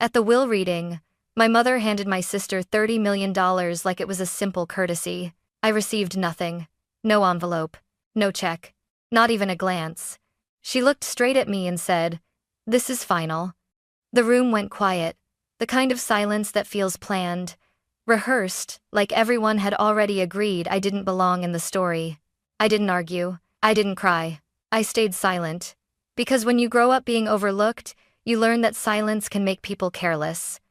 At the will reading, my mother handed my sister $30 million like it was a simple courtesy. I received nothing. No envelope. No check. Not even a glance. She looked straight at me and said, "This is final." The room went quiet, the kind of silence that feels planned, rehearsed, like everyone had already agreed I didn't belong in the story. I didn't argue. I didn't cry. I stayed silent. Because when you grow up being overlooked, you learn that silence can make people careless.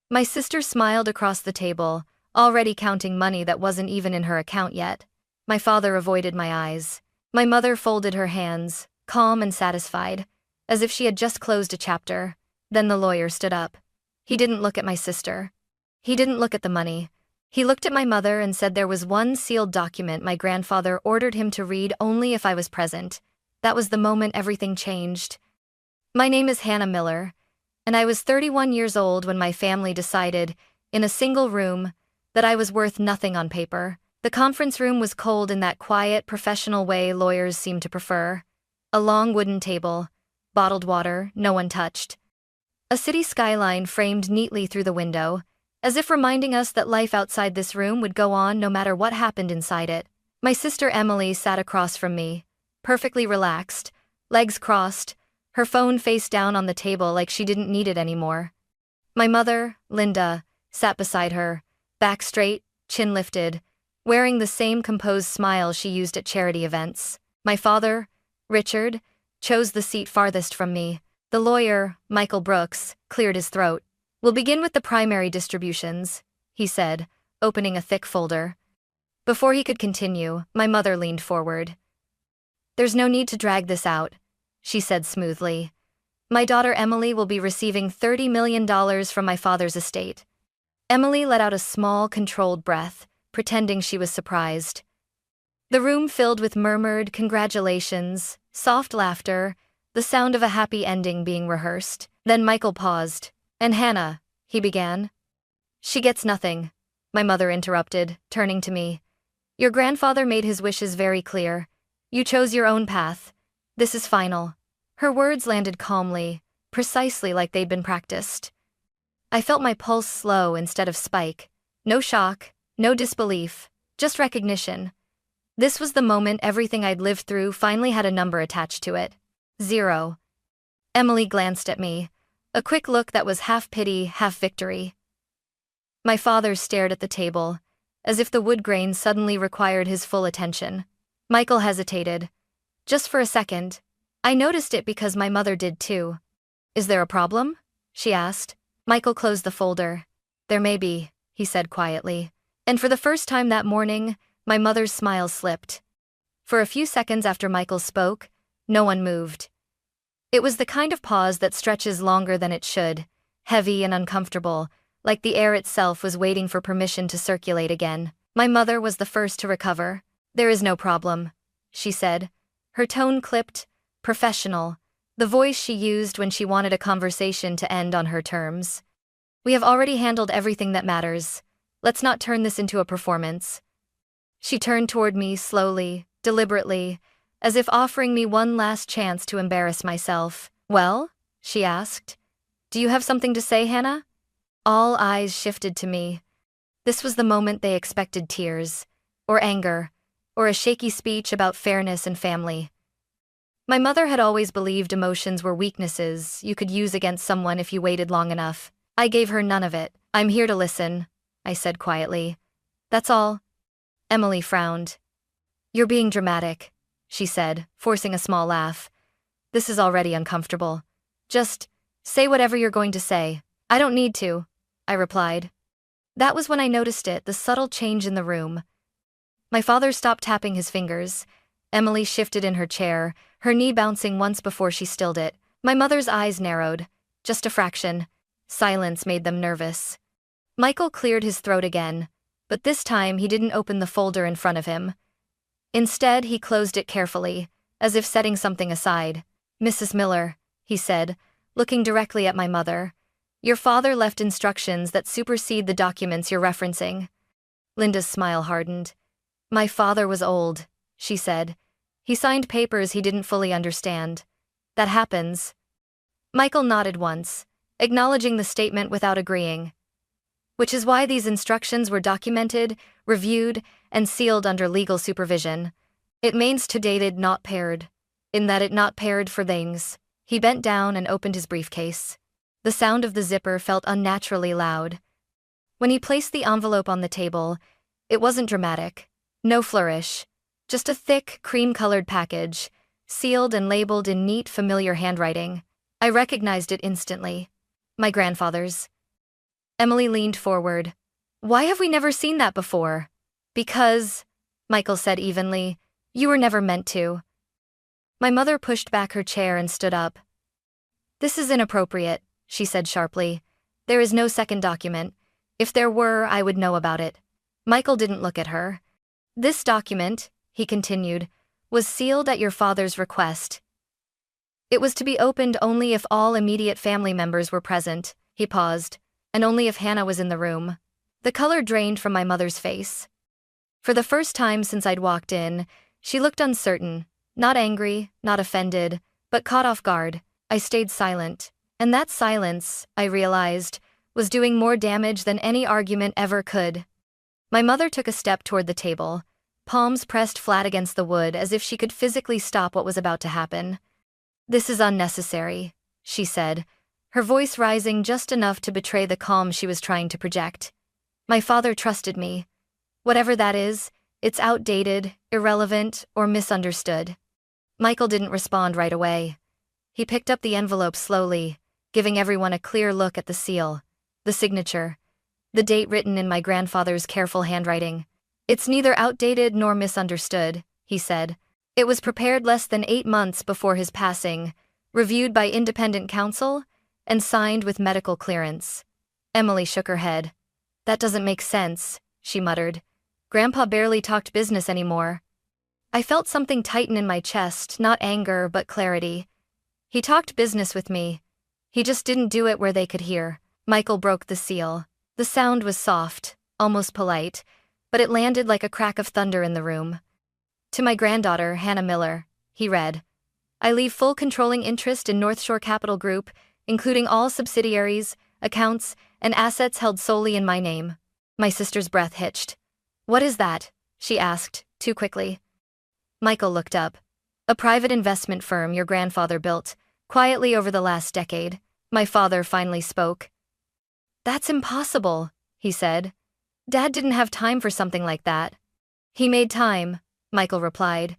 My sister smiled across the table, already counting money that wasn't even in her account yet. My father avoided my eyes. My mother folded her hands, calm and satisfied, as if she had just closed a chapter. Then the lawyer stood up. He didn't look at my sister. He didn't look at the money. He looked at my mother and said there was one sealed document my grandfather ordered him to read only if I was present. That was the moment everything changed. My name is Hannah Miller, and I was 31 years old when my family decided, in a single room, that I was worth nothing on paper. The conference room was cold in that quiet, professional way lawyers seem to prefer. A long wooden table, bottled water, no one touched. A city skyline framed neatly through the window, as if reminding us that life outside this room would go on no matter what happened inside it. My sister Emily sat across from me, perfectly relaxed, legs crossed, her phone face down on the table like she didn't need it anymore. My mother, Linda, sat beside her, back straight, chin lifted, wearing the same composed smile she used at charity events. My father, Richard, chose the seat farthest from me. The lawyer, Michael Brooks, cleared his throat. "We'll begin with the primary distributions," he said, opening a thick folder. Before he could continue, my mother leaned forward. "There's no need to drag this out," she said smoothly. "My daughter Emily will be receiving $30 million from my father's estate." Emily let out a small, controlled breath, pretending she was surprised. The room filled with murmured congratulations, soft laughter, the sound of a happy ending being rehearsed. Then Michael paused. "And Hannah," he began. "She gets nothing," my mother interrupted, turning to me. "Your grandfather made his wishes very clear. You chose your own path. This is final." Her words landed calmly, precisely like they'd been practiced. I felt my pulse slow instead of spike. No shock, no disbelief, just recognition. This was the moment everything I'd lived through finally had a number attached to it. 0. Emily glanced at me, a quick look that was half pity, half victory. My father stared at the table, as if the wood grain suddenly required his full attention. Michael hesitated. Just for a second. I noticed it because my mother did too. "Is there a problem?" she asked. Michael closed the folder. "There may be," he said quietly. And for the first time that morning, my mother's smile slipped. For a few seconds after Michael spoke, no one moved. It was the kind of pause that stretches longer than it should, heavy and uncomfortable, like the air itself was waiting for permission to circulate again. My mother was the first to recover. "There is no problem," she said. Her tone clipped, professional, the voice she used when she wanted a conversation to end on her terms. "We have already handled everything that matters. Let's not turn this into a performance." She turned toward me slowly, deliberately, as if offering me one last chance to embarrass myself. "Well?" she asked. "Do you have something to say, Hannah?" All eyes shifted to me. This was the moment they expected tears, or anger, or a shaky speech about fairness and family. My mother had always believed emotions were weaknesses you could use against someone if you waited long enough. I gave her none of it. "I'm here to listen," I said quietly. "That's all." Emily frowned. "You're being dramatic," she said, forcing a small laugh. "This is already uncomfortable. Just say whatever you're going to say." "I don't need to," I replied. That was when I noticed it, the subtle change in the room. My father stopped tapping his fingers. Emily shifted in her chair, her knee bouncing once before she stilled it. My mother's eyes narrowed, just a fraction. Silence made them nervous. Michael cleared his throat again, but this time he didn't open the folder in front of him. Instead, he closed it carefully, as if setting something aside. "Mrs. Miller," he said, looking directly at my mother, "your father left instructions that supersede the documents you're referencing." Linda's smile hardened. "My father was old," she said. "He signed papers he didn't fully understand. That happens." Michael nodded once, acknowledging the statement without agreeing. Which is why these instructions were documented, reviewed, and sealed under legal supervision. It means to dated not paired. In that it not paired for things. He bent down and opened his briefcase. The sound of the zipper felt unnaturally loud. When he placed the envelope on the table, it wasn't dramatic. No flourish. Just a thick, cream-colored package, sealed and labeled in neat, familiar handwriting. I recognized it instantly. My grandfather's. Emily leaned forward. Why have we never seen that before? Because, Michael said evenly, you were never meant to. My mother pushed back her chair and stood up. This is inappropriate, she said sharply. There is no second document. If there were, I would know about it. Michael didn't look at her. This document, he continued, was sealed at your father's request. It was to be opened only if all immediate family members were present. He paused, and only if Hannah was in the room. The color drained from my mother's face. For the first time since I'd walked in, she looked uncertain, not angry, not offended, but caught off guard. I stayed silent, and that silence, I realized, was doing more damage than any argument ever could. My mother took a step toward the table, palms pressed flat against the wood as if she could physically stop what was about to happen. This is unnecessary, she said, her voice rising just enough to betray the calm she was trying to project. My father trusted me. Whatever that is, it's outdated, irrelevant, or misunderstood. Michael didn't respond right away. He picked up the envelope slowly, giving everyone a clear look at the seal, the signature, the date written in my grandfather's careful handwriting. It's neither outdated nor misunderstood, he said. It was prepared less than 8 months before his passing, reviewed by independent counsel, and signed with medical clearance. Emily shook her head. That doesn't make sense, she muttered. Grandpa barely talked business anymore. I felt something tighten in my chest, not anger, but clarity. He talked business with me. He just didn't do it where they could hear. Michael broke the seal. The sound was soft, almost polite, but it landed like a crack of thunder in the room. To my granddaughter, Hannah Miller, he read. I leave full controlling interest in North Shore Capital Group, including all subsidiaries, accounts, and assets held solely in my name. My sister's breath hitched. What is that? She asked, too quickly. Michael looked up. A private investment firm your grandfather built, quietly over the last decade. My father finally spoke. That's impossible, he said. Dad didn't have time for something like that. He made time, Michael replied,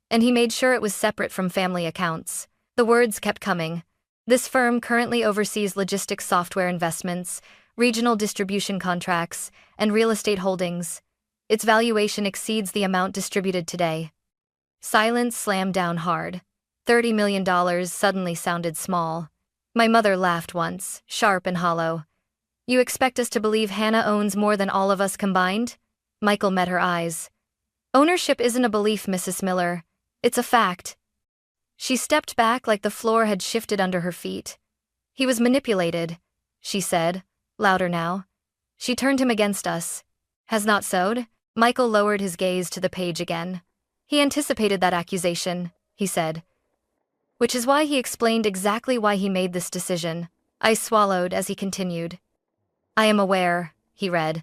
and he made sure it was separate from family accounts. The words kept coming. This firm currently oversees logistics software investments, regional distribution contracts, and real estate holdings. Its valuation exceeds the amount distributed today. Silence slammed down hard. $30 million suddenly sounded small. My mother laughed once, sharp and hollow. You expect us to believe Hannah owns more than all of us combined? Michael met her eyes. Ownership isn't a belief, Mrs. Miller. It's a fact. She stepped back like the floor had shifted under her feet. He was manipulated, she said, louder now. She turned him against us. Has not sewed? Michael lowered his gaze to the page again. He anticipated that accusation, he said. Which is why he explained exactly why he made this decision. I swallowed as he continued. I am aware, he read,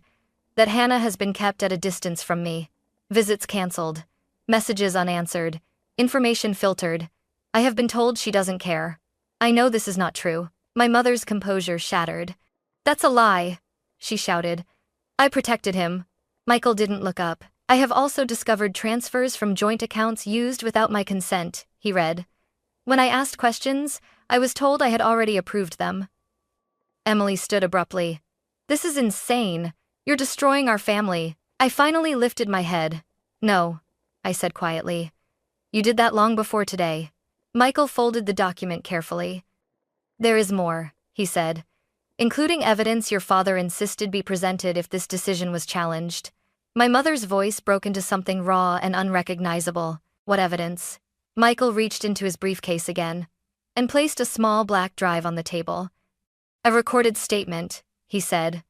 that Hannah has been kept at a distance from me. Visits cancelled. Messages unanswered. Information filtered. I have been told she doesn't care. I know this is not true. My mother's composure shattered. That's a lie, she shouted. I protected him. Michael didn't look up. I have also discovered transfers from joint accounts used without my consent, he read. When I asked questions, I was told I had already approved them. Emily stood abruptly. This is insane. You're destroying our family. I finally lifted my head. No, I said quietly. You did that long before today. Michael folded the document carefully. There is more, he said, including evidence your father insisted be presented if this decision was challenged. My mother's voice broke into something raw and unrecognizable. What evidence? Michael reached into his briefcase again and placed a small black drive on the table. A recorded statement, he said,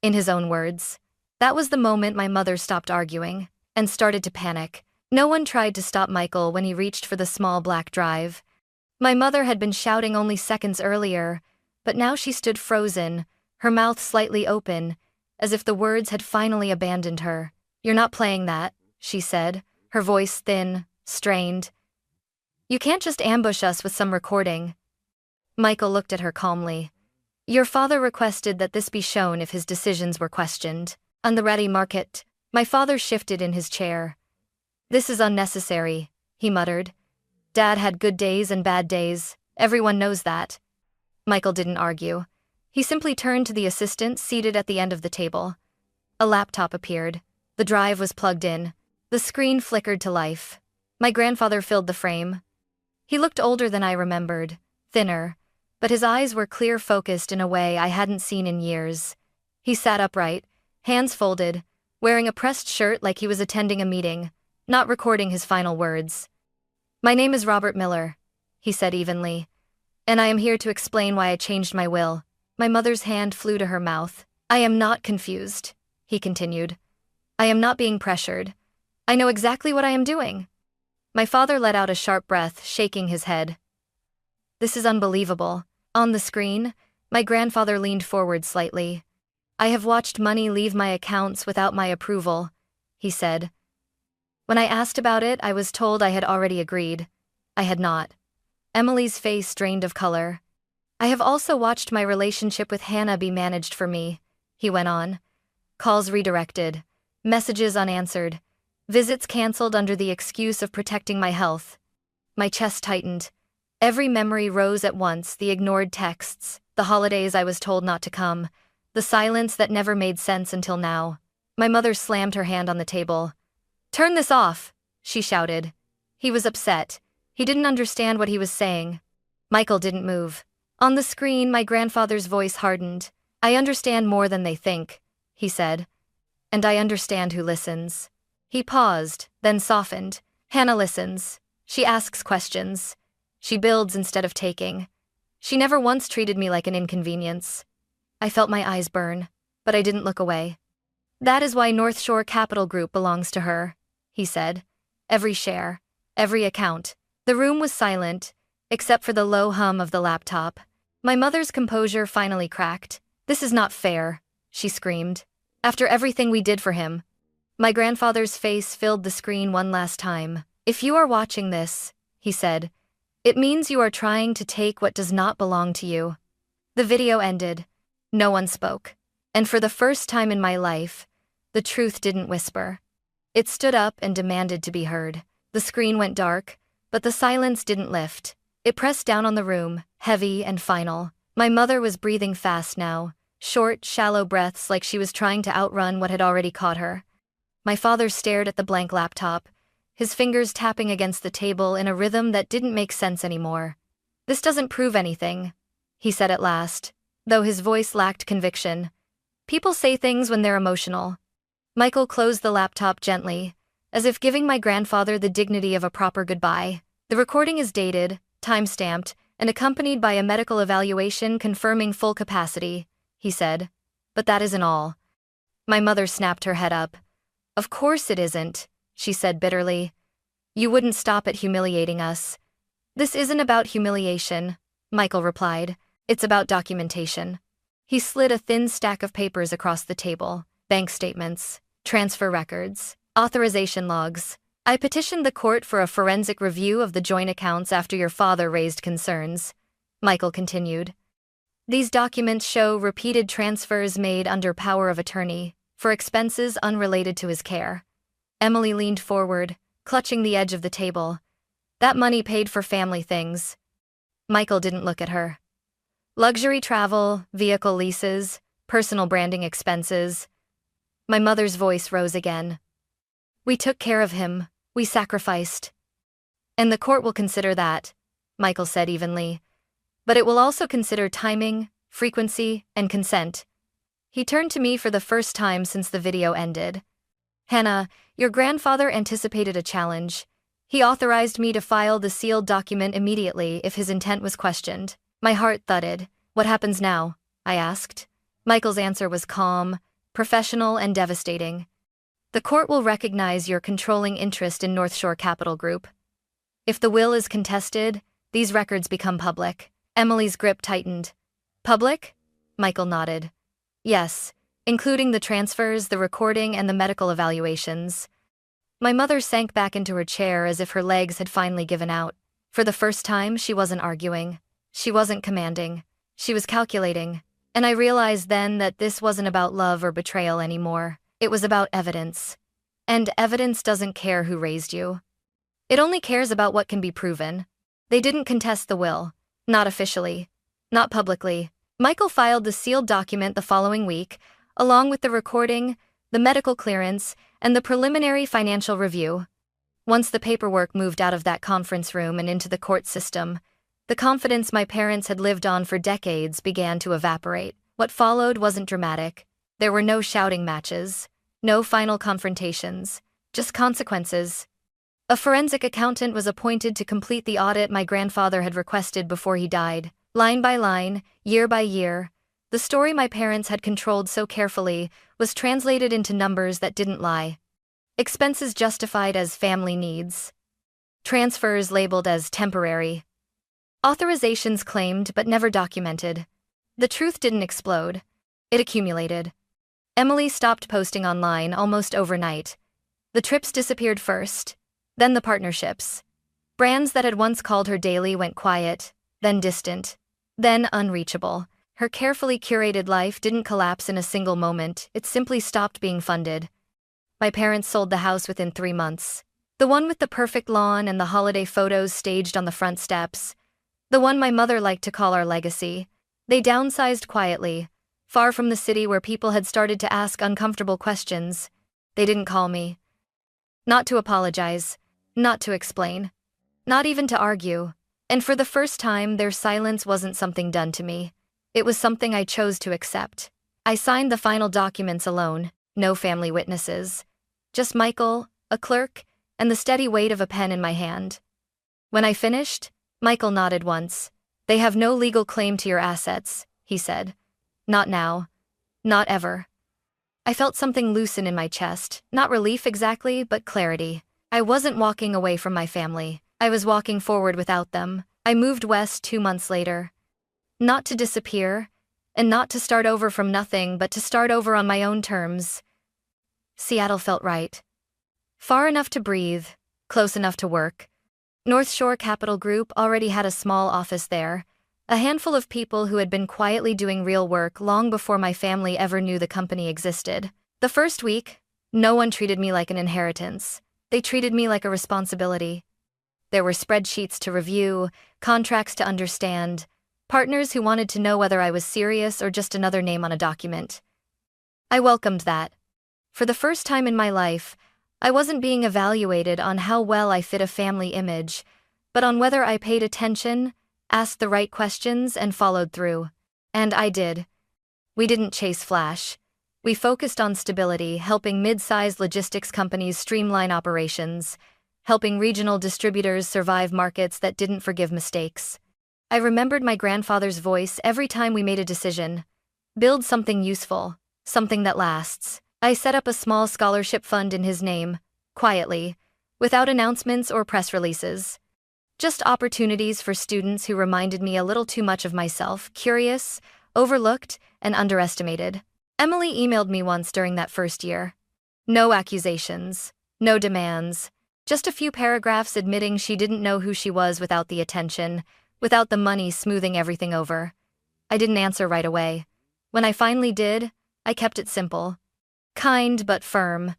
in his own words. That was the moment my mother stopped arguing and started to panic. No one tried to stop Michael when he reached for the small black drive. My mother had been shouting only seconds earlier, But now she stood frozen, her mouth slightly open, as if the words had finally abandoned her. "You're not playing that," she said, her voice thin, strained. "You can't just ambush us with some recording." Michael looked at her calmly. "Your father requested that this be shown if his decisions were questioned. On the ready market." My father shifted in his chair. "This is unnecessary," he muttered. "Dad had good days and bad days. Everyone knows that." Michael didn't argue. He simply turned to the assistant seated at the end of the table. A laptop appeared. The drive was plugged in. The screen flickered to life. My grandfather filled the frame. He looked older than I remembered, thinner, but his eyes were clear-focused in a way I hadn't seen in years. He sat upright, hands folded, wearing a pressed shirt like he was attending a meeting, not recording his final words. "My name is Robert Miller," he said evenly, "and I am here to explain why I changed my will." My mother's hand flew to her mouth. "I am not confused," he continued. "I am not being pressured. I know exactly what I am doing." My father let out a sharp breath, shaking his head. "This is unbelievable." On the screen, my grandfather leaned forward slightly. "I have watched money leave my accounts without my approval," he said. "When I asked about it, I was told I had already agreed. I had not." Emily's face drained of color. "I have also watched my relationship with Hannah be managed for me," he went on. "Calls redirected, messages unanswered, visits canceled under the excuse of protecting my health." My chest tightened. Every memory rose at once, the ignored texts, the holidays I was told not to come, the silence that never made sense until now. My mother slammed her hand on the table. "Turn this off," she shouted. He was upset. He didn't understand what he was saying. Michael didn't move. On the screen, my grandfather's voice hardened. "I understand more than they think," he said. "And I understand who listens." He paused, then softened. "Hannah listens. She asks questions. She builds instead of taking. She never once treated me like an inconvenience." I felt my eyes burn, but I didn't look away. "That is why North Shore Capital Group belongs to her," he said. "Every share, every account." The room was silent, except for the low hum of the laptop. My mother's composure finally cracked. "This is not fair," she screamed. "After everything we did for him." My grandfather's face filled the screen one last time. "If you are watching this," he said, "it means you are trying to take what does not belong to you." The video ended. No one spoke. And for the first time in my life, the truth didn't whisper. It stood up and demanded to be heard. The screen went dark, but the silence didn't lift. It pressed down on the room, heavy and final. My mother was breathing fast now, short, shallow breaths like she was trying to outrun what had already caught her. My father stared at the blank laptop, his fingers tapping against the table in a rhythm that didn't make sense anymore. "This doesn't prove anything," he said at last, though his voice lacked conviction. "People say things when they're emotional." Michael closed the laptop gently, as if giving my grandfather the dignity of a proper goodbye. "The recording is dated, time-stamped, and accompanied by a medical evaluation confirming full capacity," he said. "But that isn't all." My mother snapped her head up. "Of course it isn't," she said bitterly. "You wouldn't stop at humiliating us." "This isn't about humiliation," Michael replied. "It's about documentation." He slid a thin stack of papers across the table. "Bank statements, transfer records, authorization logs. I petitioned the court for a forensic review of the joint accounts after your father raised concerns," Michael continued. "These documents show repeated transfers made under power of attorney for expenses unrelated to his care." Emily leaned forward, clutching the edge of the table. "That money paid for family things." Michael didn't look at her. "Luxury travel, vehicle leases, personal branding expenses." My mother's voice rose again. "We took care of him. We sacrificed." "And the court will consider that," Michael said evenly. "But it will also consider timing, frequency, and consent." He turned to me for the first time since the video ended. "Hannah, your grandfather anticipated a challenge. He authorized me to file the sealed document immediately if his intent was questioned." My heart thudded. "What happens now?" I asked. Michael's answer was calm, professional, and devastating. "The court will recognize your controlling interest in North Shore Capital Group. If the will is contested, these records become public." Emily's grip tightened. Public? Michael nodded. Yes, including the transfers, the recording, and the medical evaluations. My mother sank back into her chair as if her legs had finally given out. For the first time, she wasn't arguing. She wasn't commanding. She was calculating. And I realized then that this wasn't about love or betrayal anymore. It was about evidence. And evidence doesn't care who raised you. It only cares about what can be proven. They didn't contest the will. Not officially. Not publicly. Michael filed the sealed document the following week, along with the recording, the medical clearance, and the preliminary financial review. Once the paperwork moved out of that conference room and into the court system, the confidence my parents had lived on for decades began to evaporate. What followed wasn't dramatic. There were no shouting matches, no final confrontations, just consequences. A forensic accountant was appointed to complete the audit my grandfather had requested before he died. Line by line, year by year, the story my parents had controlled so carefully was translated into numbers that didn't lie. Expenses justified as family needs. Transfers labeled as temporary. Authorizations claimed but never documented. The truth didn't explode. It accumulated. Emily stopped posting online almost overnight. The trips disappeared first, then the partnerships. Brands that had once called her daily went quiet, then distant, then unreachable. Her carefully curated life didn't collapse in a single moment, it simply stopped being funded. My parents sold the house within 3 months. The one with the perfect lawn and the holiday photos staged on the front steps. The one my mother liked to call our legacy. They downsized quietly, far from the city where people had started to ask uncomfortable questions. They didn't call me. Not to apologize, not to explain, not even to argue. And for the first time, their silence wasn't something done to me. It was something I chose to accept. I signed the final documents alone, no family witnesses. Just Michael, a clerk, and the steady weight of a pen in my hand. When I finished, Michael nodded once. They have no legal claim to your assets, he said. Not now. Not ever. I felt something loosen in my chest, not relief exactly, but clarity. I wasn't walking away from my family. I was walking forward without them. I moved west 2 months later. Not to disappear, and not to start over from nothing, but to start over on my own terms. Seattle felt right. Far enough to breathe, close enough to work. North Shore Capital Group already had a small office there, a handful of people who had been quietly doing real work long before my family ever knew the company existed. The first week, no one treated me like an inheritance. They treated me like a responsibility. There were spreadsheets to review, contracts to understand, partners who wanted to know whether I was serious or just another name on a document. I welcomed that. For the first time in my life, I wasn't being evaluated on how well I fit a family image, but on whether I paid attention, asked the right questions, and followed through. And I did. We didn't chase flash. We focused on stability, helping mid-sized logistics companies streamline operations, helping regional distributors survive markets that didn't forgive mistakes. I remembered my grandfather's voice every time we made a decision. Build something useful, something that lasts. I set up a small scholarship fund in his name, quietly, without announcements or press releases. Just opportunities for students who reminded me a little too much of myself, curious, overlooked, and underestimated. Emily emailed me once during that first year. No accusations, no demands, just a few paragraphs admitting she didn't know who she was without the attention, without the money smoothing everything over. I didn't answer right away. When I finally did, I kept it simple. Kind but firm.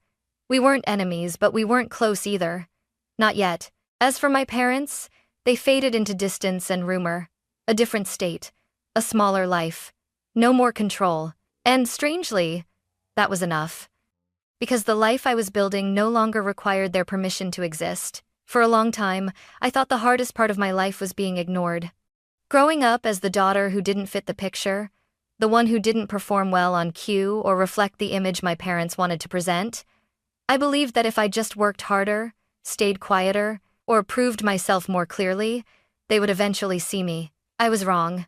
We weren't enemies, but we weren't close either. Not yet. As for my parents, they faded into distance and rumor. A different state. A smaller life. No more control. And strangely, that was enough. Because the life I was building no longer required their permission to exist. For a long time, I thought the hardest part of my life was being ignored. Growing up as the daughter who didn't fit the picture, the one who didn't perform well on cue or reflect the image my parents wanted to present, I believed that if I just worked harder, stayed quieter, or proved myself more clearly, they would eventually see me. I was wrong.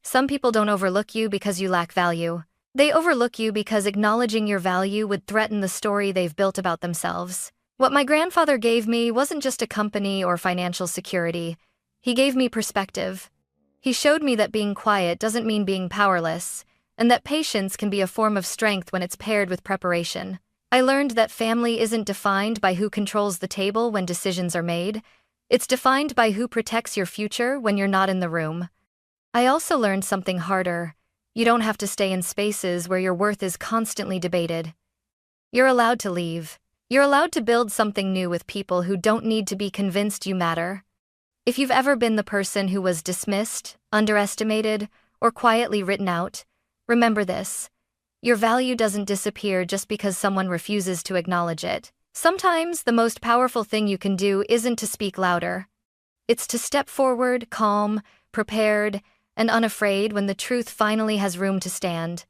Some people don't overlook you because you lack value. They overlook you because acknowledging your value would threaten the story they've built about themselves. What my grandfather gave me wasn't just a company or financial security. He gave me perspective. He showed me that being quiet doesn't mean being powerless, and that patience can be a form of strength when it's paired with preparation. I learned that family isn't defined by who controls the table when decisions are made. It's defined by who protects your future when you're not in the room. I also learned something harder. You don't have to stay in spaces where your worth is constantly debated. You're allowed to leave. You're allowed to build something new with people who don't need to be convinced you matter. If you've ever been the person who was dismissed, underestimated, or quietly written out, remember this. Your value doesn't disappear just because someone refuses to acknowledge it. Sometimes the most powerful thing you can do isn't to speak louder. It's to step forward, calm, prepared, and unafraid when the truth finally has room to stand.